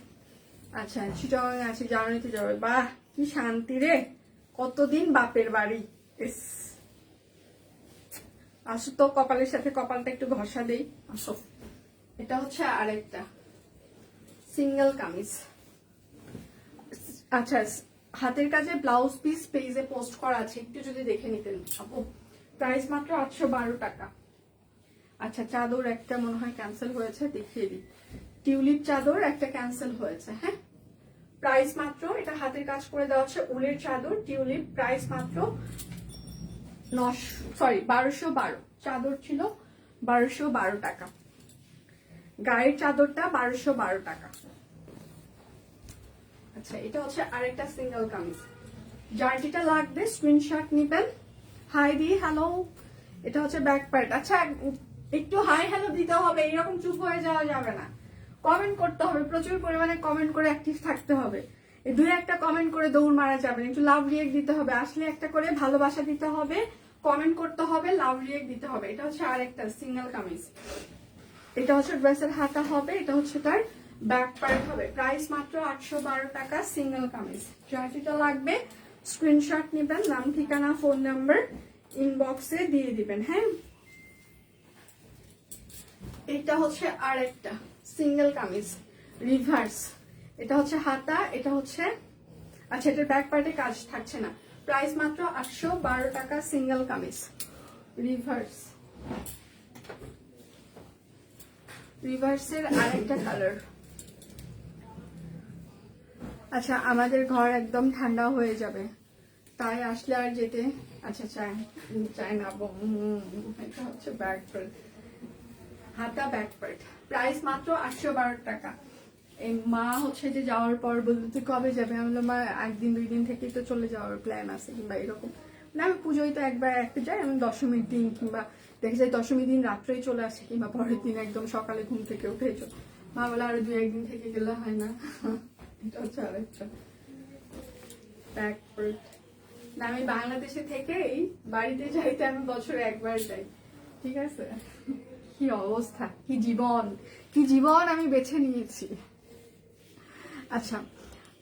আচ্ছা চিটাগাং আছে, জার্নিতে যাবে। বাহ কি শান্তি রে, কতদিন বাপের বাড়ি। আসো তো, কপালের সাথে কপালটা একটু ঘষা দেই, আসো। এটা হচ্ছে আরেকটা সিঙ্গেল কামিজ। আচ্ছা হাতের কাজে ব্লাউজ পিস পেজে পোস্ট করা আছে, একটু যদি দেখে নিতেন আপু। প্রাইস মাত্র 812 টাকা। আচ্ছা চাদর একটা মনে হয় ক্যান্সেল হয়েছে, দেখিয়ে দিই। টিউলিপ চাদর একটা ক্যান্সেল হয়েছে। হ্যাঁ, প্রাইস মাত্র, এটা হাতের কাজ করে দেওয়া হচ্ছে উলের চাদর টিউলিপ। প্রাইস মাত্র 1212। চাদর ছিল 1212 টাকা, গায়ের চাদরটা 1212 টাকা। আচ্ছা এটা হচ্ছে আরেকটা সিঙ্গেল কামিজ। যার যেটা লাগবে স্ক্রিনশট নিবেন। হাই দি হ্যালো। এটা হচ্ছে ব্যাক পার্ট। আচ্ছা একটু হাই হ্যালো দিতে হবে, এরকম চুপ হয়ে যাওয়া যাবে না। কমেন্ট করতে হবে, প্রচুর পরিমাণে কমেন্ট করে অ্যাক্টিভ থাকতে হবে। এই দুই একটা কমেন্ট করে দৌড় মারা যাবে না, একটু লাভ রিয়েক্ট দিতে হবে। আসলে একটা করে ভালোবাসা দিতে হবে, কমেন্ট করতে হবে, লাভ রিয়েক্ট দিতে হবে। এটা হচ্ছে আরেকটা সিঙ্গেল কামিজ। এটা হচ্ছে ড্রেসের হাতা হবে, এটা হচ্ছে তার ব্যাক পার্ট হবে। প্রাইস মাত্র 812 টাকা সিঙ্গেল কামিজ। যার যেটা লাগবে স্ক্রিনশট নেবেন, নাম ঠিকানা ফোন নাম্বার ইনবক্সে দিয়ে দিবেন। হ্যাঁ, এটা হচ্ছে আরেকটা সিঙ্গেল কামিজ রিভার্স। এটা হচ্ছে হাতা, এটা হচ্ছে, আচ্ছা এটার ব্যাক পার্টে কাজ থাকছে না। প্রাইস মাত্র 812 টাকা সিঙ্গেল কামিজ রিভার্স। রিভার্সের আরেকটা কালার। আচ্ছা আমাদের ঘর একদম ঠান্ডা হয়ে যাবে, তাই আসলে আর যেতে, আচ্ছা চাই না। এটা হচ্ছে ব্যাক পার্ট, হাতা ব্যাক পার্ট। প্রাইস মাত্র 812 টাকা। এই মা হচ্ছে যে যাওয়ার পর বললো তুই কবে যাবে? আমি বললাম মা একদিন দুই দিন থেকেই তো চলে যাওয়ার প্ল্যান আছে, কিংবা এরকম না। আমি পুজোয় তো একবার একটা যাই, আমি দশমীর দিন কিংবা দেখা যায় দশমীর দিন রাত্রেই চলে আসে, কিংবা পরের দিন একদম সকালে ঘুম থেকে উঠেই চলে। মা বলে আরো দুই একদিন থেকে গেলে হয় না। এটা হচ্ছে আরেকটা ব্যাক পার্ট। না আমি বাংলাদেশে থেকেই বাড়িতে যাইতে আমি বছরে একবার যাই। ঠিক আছে, কি অবস্থা, কি জীবন, কি জীবন আমি বেছে নিয়েছি। আচ্ছা,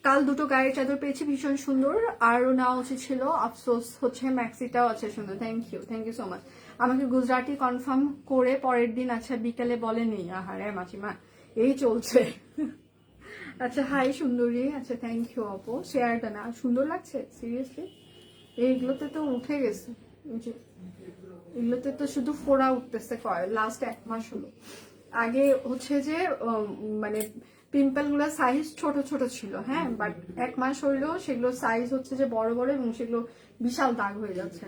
কাল দুটো গায়ের চাদর পেয়েছি ভীষণ সুন্দর, আরও নেওয়া উচিত ছিল, আফসোস হচ্ছে ম্যাক্সিটাও আছে সুন্দর। Thank you so much. আমাকে গুজরাটি কনফার্ম করে পরের দিন আচ্ছা বিকালে বলেনি। আহারে মাসিমা, এই চলছে। আচ্ছা হাই সুন্দরী, আচ্ছা থ্যাংক ইউ আপু। শেয়ারটা না সুন্দর লাগছে সিরিয়াসলি, এইগুলোতে তো উঠে গেছে, এগুলোতে তো শুধু ফোড়া উঠতেছে কয় লাস্ট 1 মাস হলো। আগে হচ্ছে যে মানে পিম্পল গুলো সাইজ ছোট ছোট ছিল, হ্যাঁ, বাট 1 মাস হইলেও সেগুলো সাইজ হচ্ছে যে বড় বড় এবং সেগুলো বিশাল দাগ হয়ে যাচ্ছে।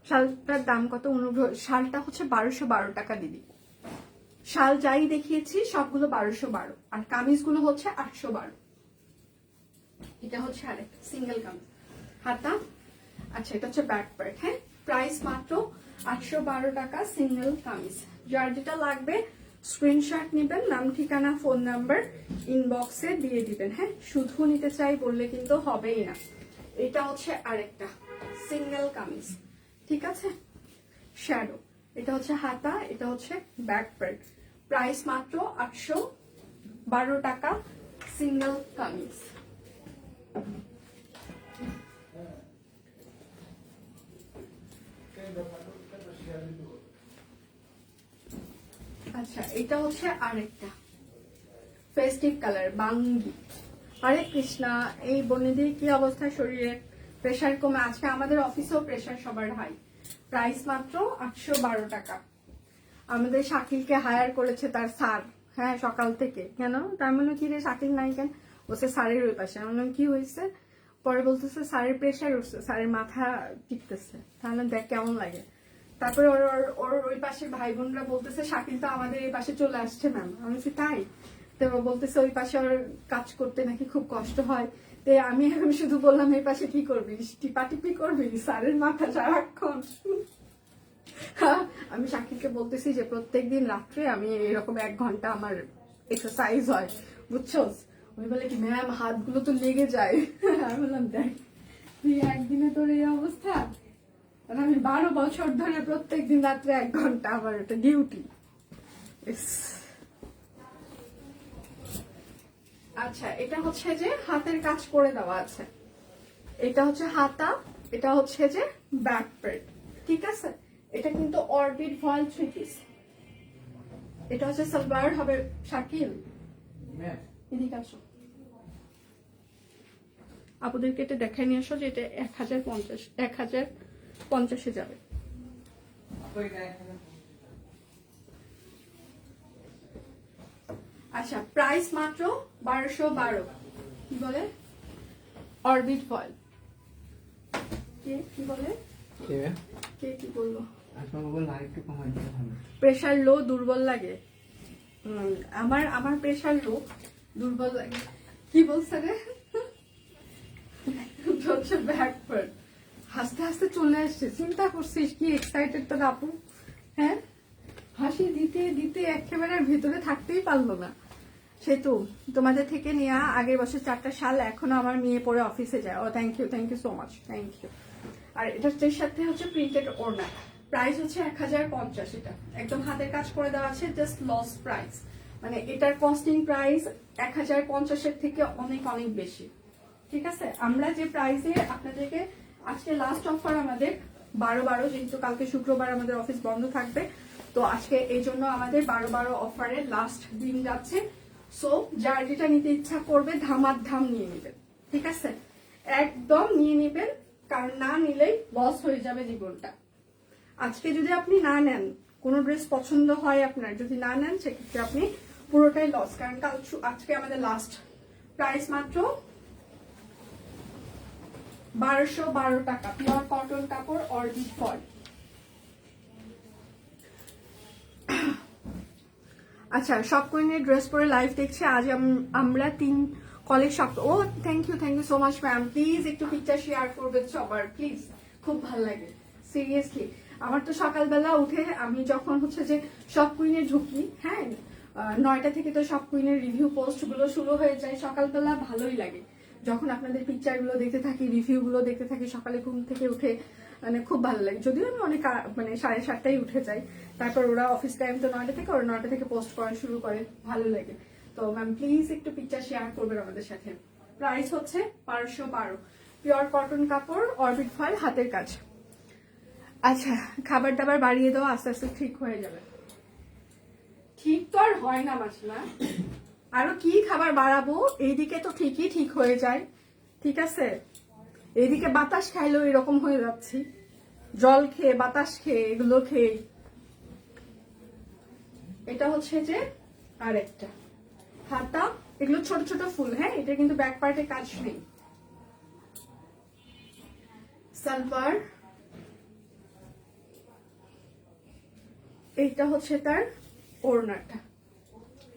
শালটার দাম কত? অনুগ্রহ, শালটা হচ্ছে 1212 টাকা দিদি। শাল যাই দেখিয়েছি সবগুলো 1212, আর কামিজগুলো হচ্ছে 812। এটা হচ্ছে আরেক সিঙ্গেল কামিজ হাতা। আচ্ছা এটা হচ্ছে ব্যাক পার্ট, হ্যাঁ, প্রাইস মাত্র 812 টাকা সিঙ্গেল কামিজ। যার যেটা লাগবে স্ক্রিনশট নেবেন, নাম ঠিকানা ফোন নাম্বার ইনবক্সে দিয়ে দিবেন। হ্যাঁ, শুধু নিতে চাই বললে কিন্তু হবেই না। এটা হচ্ছে আরেকটা সিঙ্গেল কামিজ, ঠিক আছে, শ্যাডো। এটা হচ্ছে হাতা, এটা হচ্ছে ব্যাক পার্ট। প্রাইস মাত্র 812 টাকা সিঙ্গেল কামিজ। আচ্ছা এটা হচ্ছে আরেকটা ফেস্টিভ কালার বাঙ্গি। আরে কৃষ্ণা, এই বনেদির কি অবস্থা শরীরে? প্রেশার কমে? আজকে আমাদের অফিসেও প্রেশার সবার হাই। প্রাইস মাত্র 812 টাকা। আমাদের শাকিলকে হায়ার করেছে তার স্যার, হ্যাঁ, সকাল থেকে। কেন? তার মানে কি রে, শাকিল নাই কেন? বলছে স্যারের ওই পাশে। আমি বললাম কি হয়েছে? পরে বলতেছে স্যারের প্রেশার উঠছে, স্যারের মাথা টিপতেছে। তাহলে দেখ কেমন লাগে। তারপরে ওর ওই পাশের ভাই বোনরা বলতেছে শাকিল তো আমাদের এই পাশে চলে আসছে ম্যাম। আমি বলছি তাই? তো বলতেছে ওই পাশে ওর কাজ করতে নাকি খুব কষ্ট হয়। তো আমি এখন শুধু বললাম এই পাশে কি করবি, টিপাটিপি করবি স্যারের মাথা সারাক্ষণ। আমি শাকিলকে বলতেছি যে প্রত্যেকদিন রাত্রে আমি এরকম 1 ঘন্টা আমার এক্সারসাইজ হয়, বুঝছো? উনি বলে কি ম্যাম হাতগুলো তো লেগে যায়। আমি বললাম দেখ তুই একদিনে তোর এই অবস্থা, আর আমি 12 বছর ধরে প্রত্যেকদিন রাত্রে 1 ঘন্টা আমার এটা ডিউটি। আচ্ছা এটা হচ্ছে যে হাতের কাজ করে দেওয়া আছে, এটা হচ্ছে হাতা, এটা হচ্ছে যে ব্যাক পার্ট, ঠিক আছে। এটা কিন্তু অরবিট ভয়েল 3 পিস। এটা হচ্ছে সালোয়ার হবে। শাকিল এদিকে আসো, আপুদেরকে এটা দেখাই নিয়ে আসো যে এটা 1050 যাবে। আচ্ছা প্রাইস মাত্র 1212। কি বলে? Orbit foil. কে কি বলে? কে কি বললো? প্রেশার লো, দুর্বল লাগে। আমার প্রেশার লো, দুর্বল লাগে। কি বলছে রে? হচ্ছে ব্যাক পার্ট। হাসতে হাসতে চলে আসছে, চিন্তা করছিস কি এক্সাইটেড তো আপু, হ্যাঁ, হাসি দিতে দিতে একেবারে ভেতরে থাকতেই পারলো না। সেতু তোমাদের থেকে নেওয়া আগের বছর 4টা শাল এখনো আমার মেয়ে পরে অফিসে যায়। Oh thank you so much, thank you. আর এটার সাথে হচ্ছে প্রিন্টেড ওড়না। প্রাইস হচ্ছে 1050। এটা একদম হাতের কাজ করে দেওয়া আছে, জাস্ট লস প্রাইস। মানে এটার কস্টিং প্রাইস 1050-এর থেকে অনেক অনেক বেশি, ঠিক আছে। আমরা যে প্রাইসে আপনাদেরকে আজকে লাস্ট অফার আমাদের 12/12, যেহেতু কালকে শুক্রবার আমাদের অফিস বন্ধ থাকবে, তো আজকে এই জন্য আমাদের 12/12 অফারের লাস্ট দিন যাচ্ছে। সো যার যেটা নিতে ইচ্ছা করবে ধামাধাম নিয়ে নেবেন, ঠিক আছে, একদম নিয়ে নেবেন, কারণ না নিলেই লস হয়ে যাবে জীবনটা। আজকে যদি আপনি না নেন, কোনো ড্রেস পছন্দ হয় আপনার, যদি না নেন সেক্ষেত্রে আপনি পুরোটাই লস, কারণ কাল আজকে আমাদের লাস্ট। প্রাইস মাত্র 1212 টাকা, পিওর কটন কাপড়, অরবিট ফয়েল। আচ্ছা সব কুইনের ড্রেস পরে লাইভ দেখছে আজ আমরা 3 কলেজ সব। Oh thank you so much ma'am. Please একটু পিকচার শেয়ার করবেন সবার, প্লিজ, খুব ভালো লাগে সিরিয়াসলি। আমার তো সকালবেলা উঠে আমি যখন হচ্ছে যে সব কুইনে ঢুকি, হ্যাঁ, 9টা থেকে তো সব কুইনের রিভিউ পোস্ট গুলো শুরু হয়ে যায়। সকালবেলা ভালোই লাগে যখন আপনাদের পিকচার গুলো দেখতে থাকি, রিভিউ গুলো দেখতে থাকি, সকালে ঘুম থেকে উঠে মানে খুব ভালো লাগে। যদিও আমি অনেক মানে 7:30টায় উঠে যাই, তারপর ওরা অফিস টাইম তো 9টা থেকে, ওরা 9টা থেকে পোস্ট করা শুরু করে, ভালো লাগে। তো ম্যাম প্লিজ একটু পিকচার শেয়ার করবেন আমাদের সাথে। প্রাইস হচ্ছে 1212, পিওর কটন কাপড়, অরবিট ফয়েল, হাতের কাজ। আচ্ছা, খাবার দাবার বাড়িয়ে দেওয়া, আস্তে আস্তে ঠিক হয়ে যাবে। ঠিক তো আর হয় না মাসলা, আরো কি খাবার বাড়াবো, এইদিকে তো ঠিকই ঠিক হয়ে যায়, ঠিক আছে। এইদিকে বাতাস খাইলেও এরকম হয়ে যাচ্ছি, জল খেয়ে বাতাস খেয়ে এগুলো খেয়ে। এটা হচ্ছে যে আরেকটা হাতা, এগুলো ছোট ছোট ফুল, হ্যাঁ, এটা কিন্তু ব্যাক পার্টে কাজ নেই। সালভার, এইটা হচ্ছে তার ওড়নাটা।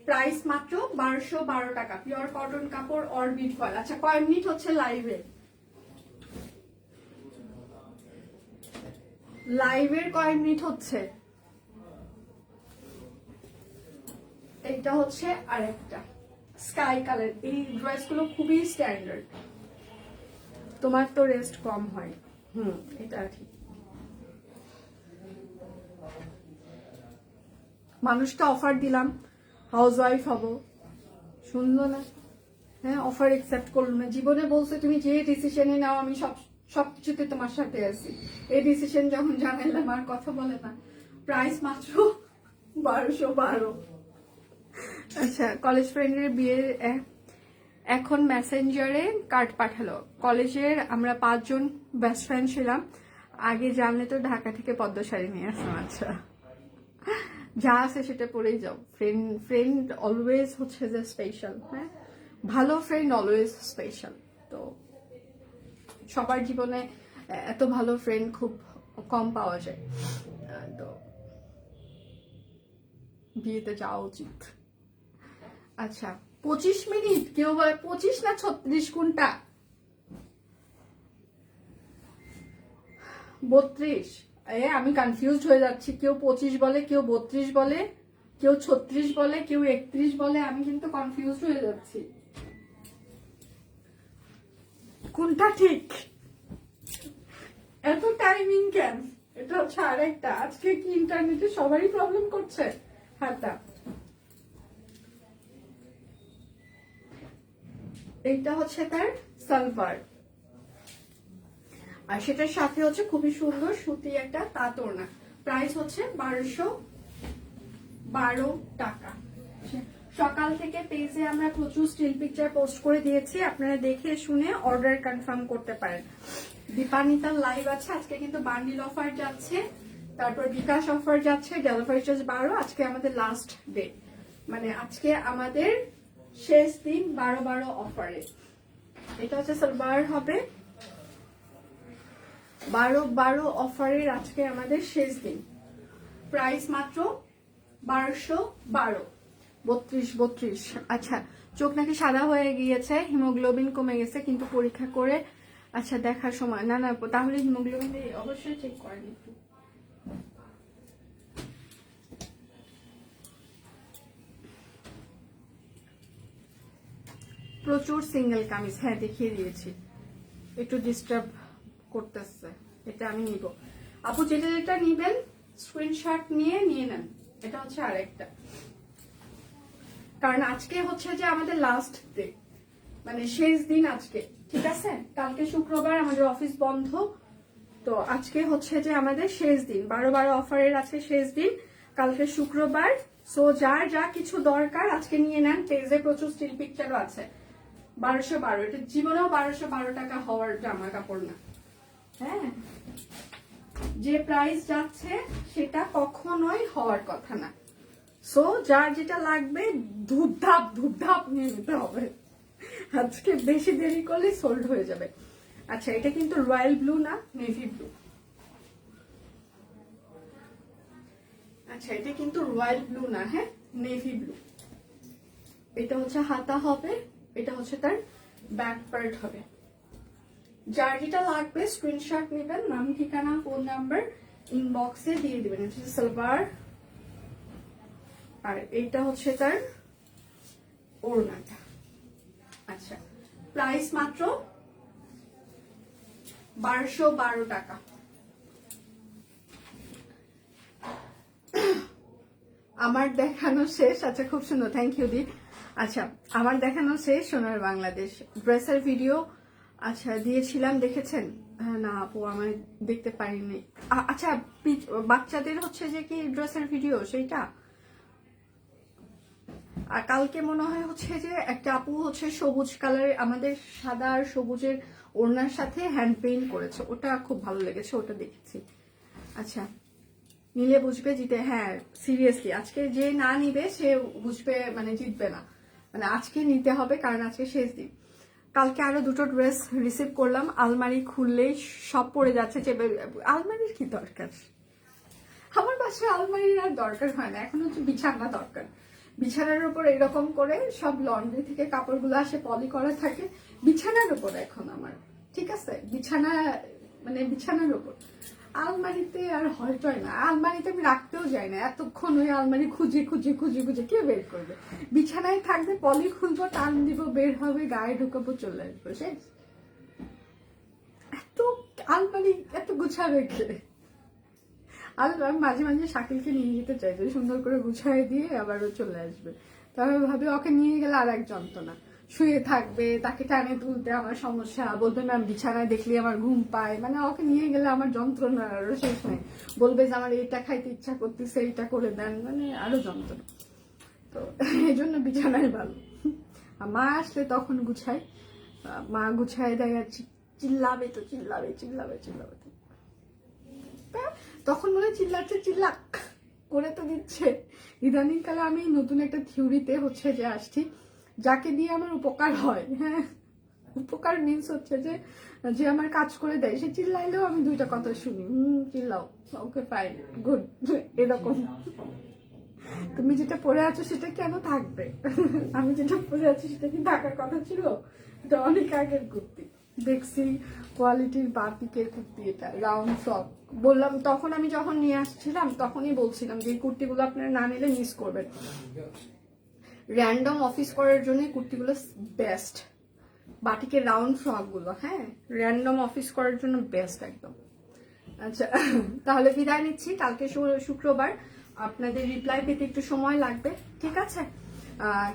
প্রাইস মাত্র 1212 টাকা, পিওর কটন কাপড়, অরবিট ফয়েল। আচ্ছা, কয় মিনিট হচ্ছে লাইভের? লাইভের কয় মিনিট হচ্ছে? এটা হচ্ছে আরেকটা স্কাই কালার। এই ড্রেসগুলো খুবই স্ট্যান্ডার্ড, তোমার তো রেস্ট কম হয়। এটা ঠিক। মানুষটা অফার দিলাম, হাউস ওয়াইফ হবো, শুনলো না, হ্যাঁ, অফার একসেপ্ট করলো না। জীবনে বলছে তুমি যে ডিসিশনে নাও আমি সবকিছুতে তোমার সাথে আছি, এই ডিসিশন যখন জানাইলাম আর কথা বলে না। প্রাইস মাত্র 1212। আচ্ছা, কলেজ ফ্রেন্ডের বিয়ের এখন মেসেঞ্জারে কার্ড পাঠালো। কলেজের আমরা 5 জন বেস্ট ফ্রেন্ড ছিলাম, আগে জানলে তো ঢাকা থেকে পদ্ম শাড়ি নিয়ে আসতাম। আচ্ছা, যা আছে সেটা পরেই যাও। ফ্রেন্ড অলওয়েজ হচ্ছে যে স্পেশাল, হ্যাঁ, ভালো ফ্রেন্ড অলওয়েজ স্পেশাল। তো সবার জীবনে এত ভালো ফ্রেন্ড খুব কম পাওয়া যায়, তো বিয়েতে যাওয়া উচিত। আচ্ছা, 25 মিনিট, কেউ বলে 25 না 36, কোনটা? 32? আমি কনফিউজড হয়ে যাচ্ছি, কেউ 25 বলে, কেউ 32 বলে, কেউ 36 বলে, কেউ 31 বলে, আমি কিন্তু কনফিউজড হয়ে যাচ্ছি কোনটা ঠিক। এত টাইমিং কেন? এটা হচ্ছে আরেকটা, আজকে কি ইন্টারনেটে সবারই প্রবলেম করছে। হাতা, এইটা হচ্ছে তার সালভার, আর সেটার সাথে হচ্ছে খুবই সুন্দর সুতি একটা তাঁত ওড়না। প্রাইস হচ্ছে 1212 টাকা। সকাল থেকে পেজে আমরা প্রচুর স্টিল পিকচার পোস্ট করে দিয়েছি, আপনারা দেখে শুনে অর্ডার কনফার্ম করতে পারেন। দীপানিতার লাইভ আছে আজকে, কিন্তু বান্ডিল অফার যাচ্ছে, তারপর বিকাশ অফার যাচ্ছে, ডেলিভারি চার্জ 12। আজকে আমাদের লাস্ট ডে, মানে আজকে আমাদের শেষ দিন 12/12 অফারে। এটা হচ্ছে সালভার হবে, 12/12 অফারের আজকে আমাদের শেষ দিন। প্রাইস মাত্র 1212। 32। আচ্ছা, চোখ নাকি সাদা হয়ে গিয়েছে, হিমোগ্লোবিন কমে গেছে, কিন্তু পরীক্ষা করে আচ্ছা দেখার সময় না, তাহলে হিমোগ্লোবিন অবশ্যই চেক করেন একটু। প্রচুর সিঙ্গেল কামিজ, হ্যাঁ দেখিয়ে দিয়েছি, একটু ডিস্টার্ব করতেছে। এটা আমি নিব, আপু যেটা যেটা নিবেন স্ক্রিনশট নিয়ে নেন। এটা হচ্ছে আরেকটা, কারণ আজকে হচ্ছে যে আমাদের লাস্ট ডে, মানে শেষ দিন আজকে, ঠিক আছে। কালকে শুক্রবার আমাদের অফিস বন্ধ, তো আজকে হচ্ছে যে আমাদের শেষ দিন, 12/12 অফারের আজকে শেষ দিন, কালকে শুক্রবার। সো যার যা কিছু দরকার আজকে নিয়ে নেন, পেজে প্রচুর স্টিল পিকচারও আছে। 1212, এটা জীবনেও 1212 টাকা হওয়ার জামা কাপড় না, হ্যাঁ, যে প্রাইস যাচ্ছে সেটা কখনোই হওয়ার কথা না। সো যার যেটা লাগবে ধূপধাপ নিয়ে নিতে হবে, আজকে বেশি দেরি করলে সোল্ড হয়ে যাবে। আচ্ছা, এটা কিন্তু রয়্যাল ব্লু না, নেভি ব্লু। আচ্ছা, এটা কিন্তু রয়্যাল ব্লু না, হ্যাঁ, নেভি ব্লু। এটা হচ্ছে হাতা হবে, এটা হচ্ছে তার ব্যাক পার্ট হবে। যার যেটা লাগবে স্ক্রিনশট নেবেন, নাম ঠিকানা ফোন নাম্বার ইনবক্সে দিয়ে দিবেন। এটা হচ্ছে সালোয়ার, আর এইটা হচ্ছে তার ওড়নাটা। আচ্ছা, প্রাইস মাত্র 1212 টাকা। আমার দেখানো শেষ। আচ্ছা, খুব সুন্দর, থ্যাংক ইউ দি। আচ্ছা, আমার দেখানো শেষ সোনার বাংলাদেশ ড্রেসের ভিডিও। আচ্ছা, দিয়েছিলাম, দেখেছেন? না আপু, আমি দেখতে পারিনি। আচ্ছা, বাচ্চাদের হচ্ছে যে কি ড্রেসের ভিডিও সেইটা। আর কালকে মনে হয় হচ্ছে যে একটা আপু হচ্ছে সবুজ কালারের, আমাদের সাদা আর সবুজের ওড়নার সাথে হ্যান্ড পেইন্ট করেছে, ওটা খুব ভালো লেগেছে, ওটা দেখেছি। আচ্ছা, নিলে বুঝবে জিতে। হ্যাঁ সিরিয়াসলি, আজকে যে না নিবে সে বুঝবে, মানে জিতবে না, মানে আজকে নিতে হবে, কারণ আজকে শেষ দিন। কালকে আরো দুটো ড্রেস রিসিভ করলাম, আলমারি খুললেই সব পড়ে যাচ্ছে। যে আলমারির কি দরকার, আমার বাসায় আলমারির আর দরকার হয় না, এখন হচ্ছে বিছানা দরকার। বিছানার উপর এরকম করে সব লন্ড্রি থেকে কাপড়গুলো আসে, পলি করা থাকে বিছানার উপর এখন আমার, ঠিক আছে? বিছানা মানে বিছানার উপর, আলমারিতে আর হয়তো না, আলমারিতে আমি রাখতেও যাই না, এতক্ষণ ওই আলমারি খুঁজে খুঁজে খুঁজে খুঁজে কে বের করবে? বিছানায় থাকবে, পলি খুলবো, টান দিব, বের হবে, গায়ে ঢুকাবো, চলে আসবো, শেষ। এত আলমারি এত গুছাবে কে? আর আমি মাঝে মাঝে শাকিলকে নিয়ে যেতে চাই, যে সুন্দর করে গুছাই দিয়ে আবারও চলে আসবে। তবে ভাবি ওকে নিয়ে গেলে আর এক যন্ত্রণা, শুয়ে থাকবে, তাকে টানে তুলতে আমার সমস্যা, বলবে ম্যাম বিছানায় দেখলে আমার ঘুম পায়, মানে ওকে নিয়ে গেলে আমার যন্ত্রণা আরো শেষ নেই। বলবে যে আমার এইটা খাইতে ইচ্ছা করতেছে, এইটা করে দেন, মানে আরো যন্ত্রণা। তো এই জন্য বিছানায় ভালো। আর মা আসলে তখন গুছাই, মা গুছাই দেয় আর চিল্লাবে তো চিল্লাবে চিল্লাবে চিল্লাবে, তখন মনে চিল্লাচ্ছে, চিল্লাক করে তো দিচ্ছে। ইদানিং কালে আমি নতুন একটা থিওরিতে হচ্ছে যে আসছি, যাকে দিয়ে আমার উপকার হয়, হ্যাঁ উপকার মিন্স হচ্ছে যে যে আমার কাজ করে দেয়, সে চিল্লাইলেও আমি দুইটা কথা শুনি, চিল্লাও, ওকে ফাইন, গুড, এরকম। তুমি যেটা পরে আছো সেটা কেন থাকবে? আমি যেটা পরে আছি সেটা কি থাকার কথা ছিল? এটা অনেক আগের কুর্তি, দেখছি কোয়ালিটির বাটিকের কুর্তি, এটা রাউন্ড ফ্রক। বললাম তখন, আমি যখন নিয়ে আসছিলাম তখনই বলছিলাম যে এই কুর্তিগুলো আপনারা না নিলে মিস করবেন। র্যান্ডম অফিস করার জন্য কুর্তিগুলো বেস্ট, বাটিকের রাউন্ড ফ্রক গুলো, হ্যাঁ র্যান্ডম অফিস করার জন্য বেস্ট একদম। আচ্ছা, তাহলে বিদায় নিচ্ছি। কালকে শুক্রবার, আপনাদের রিপ্লাই পেতে একটু সময় লাগবে, ঠিক আছে?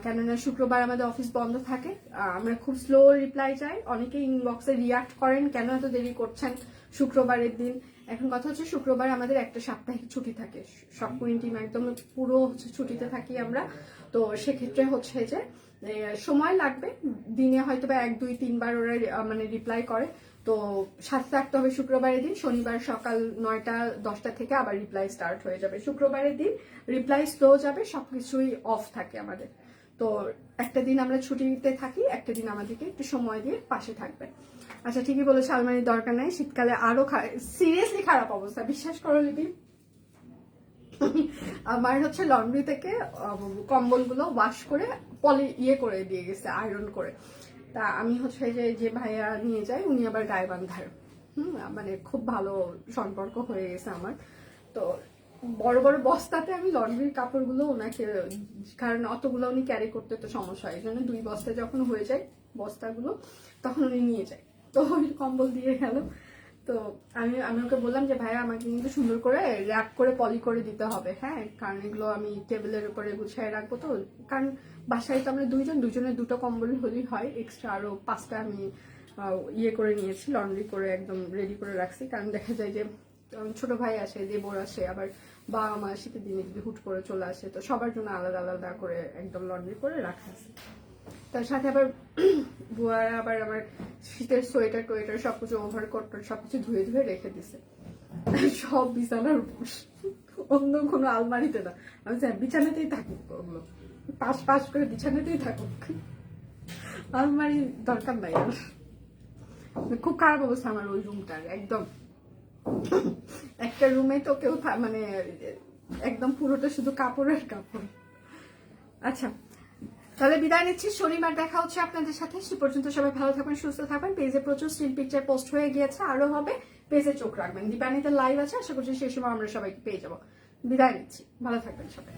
কেননা শুক্রবার আমাদের অফিস বন্ধ থাকে, আমরা খুব স্লো রিপ্লাই চাই। অনেকে ইনবক্সে রিয়াক্ট করেন কেন এত দেরি করছেন শুক্রবারের দিন। এখন কথা হচ্ছে শুক্রবার আমাদের একটা সাপ্তাহিক ছুটি থাকে, সব কুইন টিম একদম পুরো হচ্ছে ছুটিতে থাকি আমরা। তো সেক্ষেত্রে হচ্ছে যে সময় লাগবে, দিনে হয়তো বা 1, 2, 3 বার ওরা মানে রিপ্লাই করে। তো সাথে থাকতে হবে শুক্রবারের দিন। শনিবার সকাল 9টা 10টা থেকে আবার রিপ্লাই স্টার্ট হয়ে যাবে। শুক্রবারের দিন রিপ্লাই স্লো যাবে, সবকিছুই অফ থাকে আমাদের। তো একটা দিন আমরা ছুটিতে থাকি, একটা দিন আমাদেরকে একটু সময় দিয়ে পাশে থাকবে। আচ্ছা, ঠিকই বলেছে, আলমারির দরকার নাই, শীতকালে আরো সিরিয়াসলি খারাপ অবস্থা, বিশ্বাস করো লিপি। আমার হচ্ছে লন্ড্রি থেকে কম্বলগুলো ওয়াশ করে ইয়ে করে দিয়ে গেছে, আয়রন করে। তা আমি হচ্ছে যে ভাইয়া নিয়ে যাই, উনি আবার গায়ে বান্ধার, মানে খুব ভালো সম্পর্ক হয়ে গেছে আমার। তো বড় বড় বস্তাতে আমি লন্ড্রির কাপড়গুলো ওনাকে, কারণ অতগুলো উনি ক্যারি করতে তো সমস্যা হয়, এই জন্য 2 বস্তা যখন হয়ে যায় বস্তাগুলো, তখন উনি নিয়ে যায়। তো ওই কম্বল দিয়ে গেল। তো আমি ওকে বললাম যে ভাইয়া আমাকে কিন্তু সুন্দর করে র্যাপ করে পলি করে দিতে হবে, হ্যাঁ, কারণ এগুলো আমি টেবিলের উপরে গুছিয়ে রাখবো। তো কারণ বাসায় তো আমরা দুজনের 2টো কম্বল হলেই হয়, এক্সট্রা আরো 5টা আমি ইয়ে করে নিয়েছি, লন্ড্রি করে একদম রেডি করে রাখছি। কারণ দেখা যায় যে ছোট ভাই আসে, দেবর আসে, আবার বাবা মা শীতের দিনে যদি হুট করে চলে আসে, তো সবার জন্য আলাদা আলাদা করে একদম লন্ড্রি করে রাখা আছে। তার সাথে আবার বুয়ারা আবার আমার শীতের সোয়েটার টোয়েটার সবকিছু ওভারকোট সবকিছু ধুয়ে ধুয়ে রেখে দিছে, সব বিছানার উপর, অন্য কোনো আলমারিতে না। আমি চাই বিছানাতেই থাকুক, ওগুলো পাশ পাশ করে বিছানাতেই থাকুক, আলমারি দরকার নাই আর। খুব খারাপ অবস্থা আমার ওই রুমটার, একদম একটা রুমে তো কেউ মানে একদম পুরোটা শুধু কাপড়ের কাপড়। আচ্ছা, তাহলে বিদায় নিচ্ছি, শনিবার দেখা হচ্ছে আপনাদের সাথে। সে পর্যন্ত সবাই ভালো থাকবেন, সুস্থ থাকবেন। পেজে প্রচুর স্টিল পিকচার পোস্ট হয়ে গিয়েছে, আরো হবে, পেজে চোখ রাখবেন। দীপান্বিতার লাইভ আছে, আশা করছি সেই সময় আমরা সবাইকে পেয়ে যাবো। বিদায় নিচ্ছি, ভালো থাকবেন সবাই।